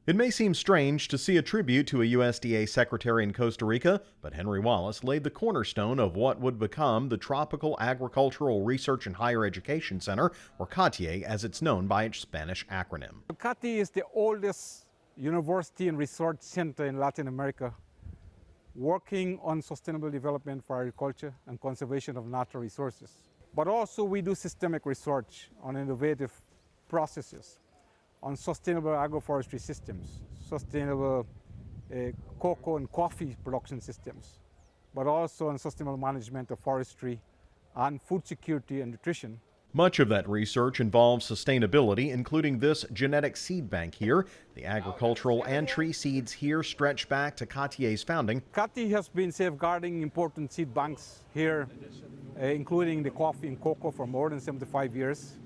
It may seem strange to see a tribute to a USDA secretary in Costa Rica, but Henry Wallace laid the cornerstone of what would become the Tropical Agricultural Research and Higher Education Center, or CATIE as it's known by its Spanish acronym. CATIE is the oldest university and research center in Latin America, working on sustainable development for agriculture and conservation of natural resources. But also we do systemic research on innovative processes, on sustainable agroforestry systems, sustainable cocoa and coffee production systems, but also on sustainable management of forestry and food security and nutrition. Much of that research involves sustainability, including this genetic seed bank here. The agricultural and tree seeds here stretch back to CATIE's founding. CATIE has been safeguarding important seed banks here, including the coffee and cocoa for more than 75 years.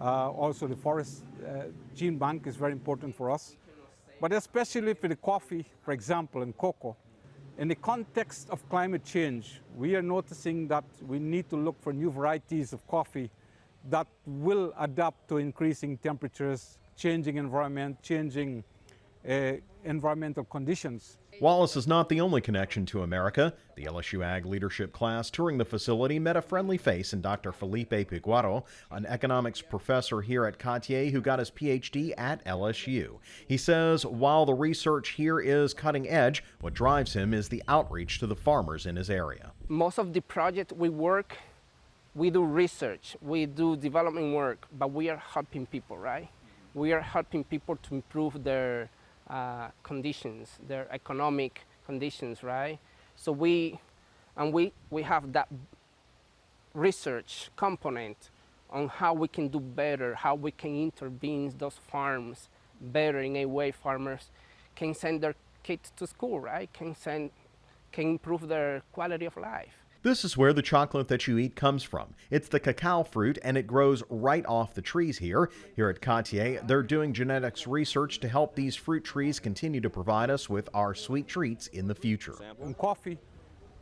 Also the forest gene bank is very important for us, but especially for the coffee, for example, and cocoa. In the context of climate change, we are noticing that we need to look for new varieties of coffee that will adapt to increasing temperatures, changing environment, changing environmental conditions. Wallace is not the only connection to America. The LSU Ag leadership class touring the facility met a friendly face in Dr. Felipe Piguaro, an economics professor here at CATIE who got his PhD at LSU. He says while the research here is cutting edge, what drives him is the outreach to the farmers in his area. Most of the project we work, we do research, we do development work, but we are helping people, right? We are helping people to improve their conditions, their economic conditions, right? So we have that research component on how we can do better, how we can intervene those farms better in a way farmers can send their kids to school, right? Can improve their quality of life. This is where the chocolate that you eat comes from. It's the cacao fruit, and it grows right off the trees here. Here at CATIE, they're doing genetics research to help these fruit trees continue to provide us with our sweet treats in the future. And coffee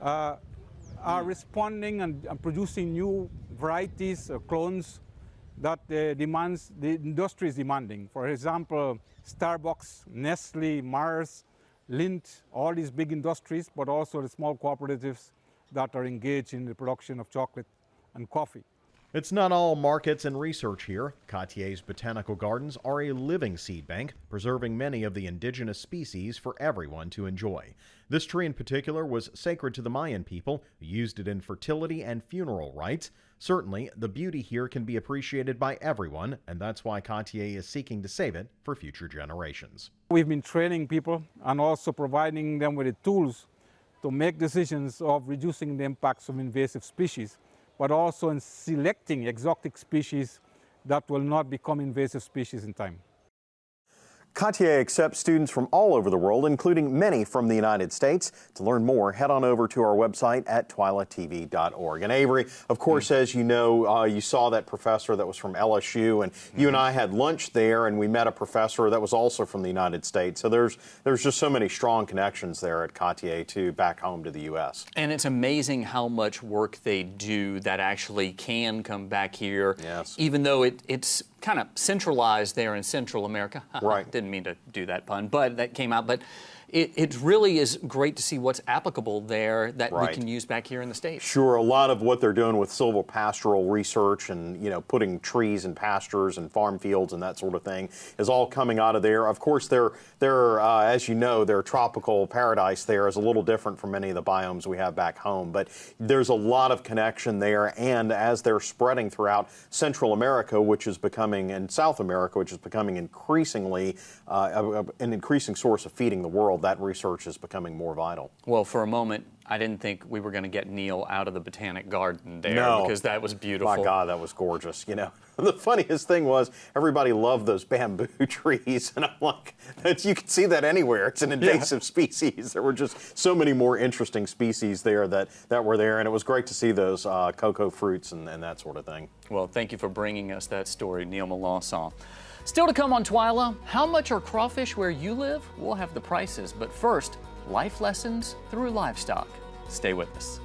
are responding and producing new varieties or clones that the industry is demanding. For example, Starbucks, Nestle, Mars, Lindt, all these big industries, but also the small cooperatives that are engaged in the production of chocolate and coffee. It's not all markets and research here. CATIE's botanical gardens are a living seed bank, preserving many of the indigenous species for everyone to enjoy. This tree in particular was sacred to the Mayan people, who used it in fertility and funeral rites. Certainly, the beauty here can be appreciated by everyone, and that's why CATIE is seeking to save it for future generations. We've been training people and also providing them with the tools to make decisions of reducing the impacts of invasive species, but also in selecting exotic species that will not become invasive species in time. CATIE accepts students from all over the world, including many from the United States. To learn more, head on over to our website at twilatv.org. And Avery, of course, as you know, you saw that professor that was from LSU, and you and I had lunch there, and we met a professor that was also from the United States. So there's just so many strong connections there at CATIE, too, back home to the U.S. And it's amazing how much work they do that actually can come back here, yes, even though it's kind of centralized there in Central America. Right. Didn't mean to do that pun, but that came out. But it really is great to see what's applicable there that we can use back here in the States. Sure, a lot of what they're doing with silvopastoral research and, you know, putting trees in pastures and farm fields and that sort of thing is all coming out of there. Of course, they're as you know, their tropical paradise there is a little different from many of the biomes we have back home, but there's a lot of connection there, and as they're spreading throughout Central America, which is becoming, and South America, which is becoming increasingly an increasing source of feeding the world, that research is becoming more vital. Well, for a moment, I didn't think we were going to get Neil out of the Botanic Garden there, because that was beautiful. My God, that was gorgeous. You know, the funniest thing was everybody loved those bamboo trees, and I'm like, you can see that anywhere. It's an invasive species. There were just so many more interesting species there that were there, and it was great to see those cocoa fruits and that sort of thing. Well, thank you for bringing us that story, Neil Melancon. Still to come on TWILA, how much are crawfish where you live? We'll have the prices, but first, life lessons through livestock. Stay with us.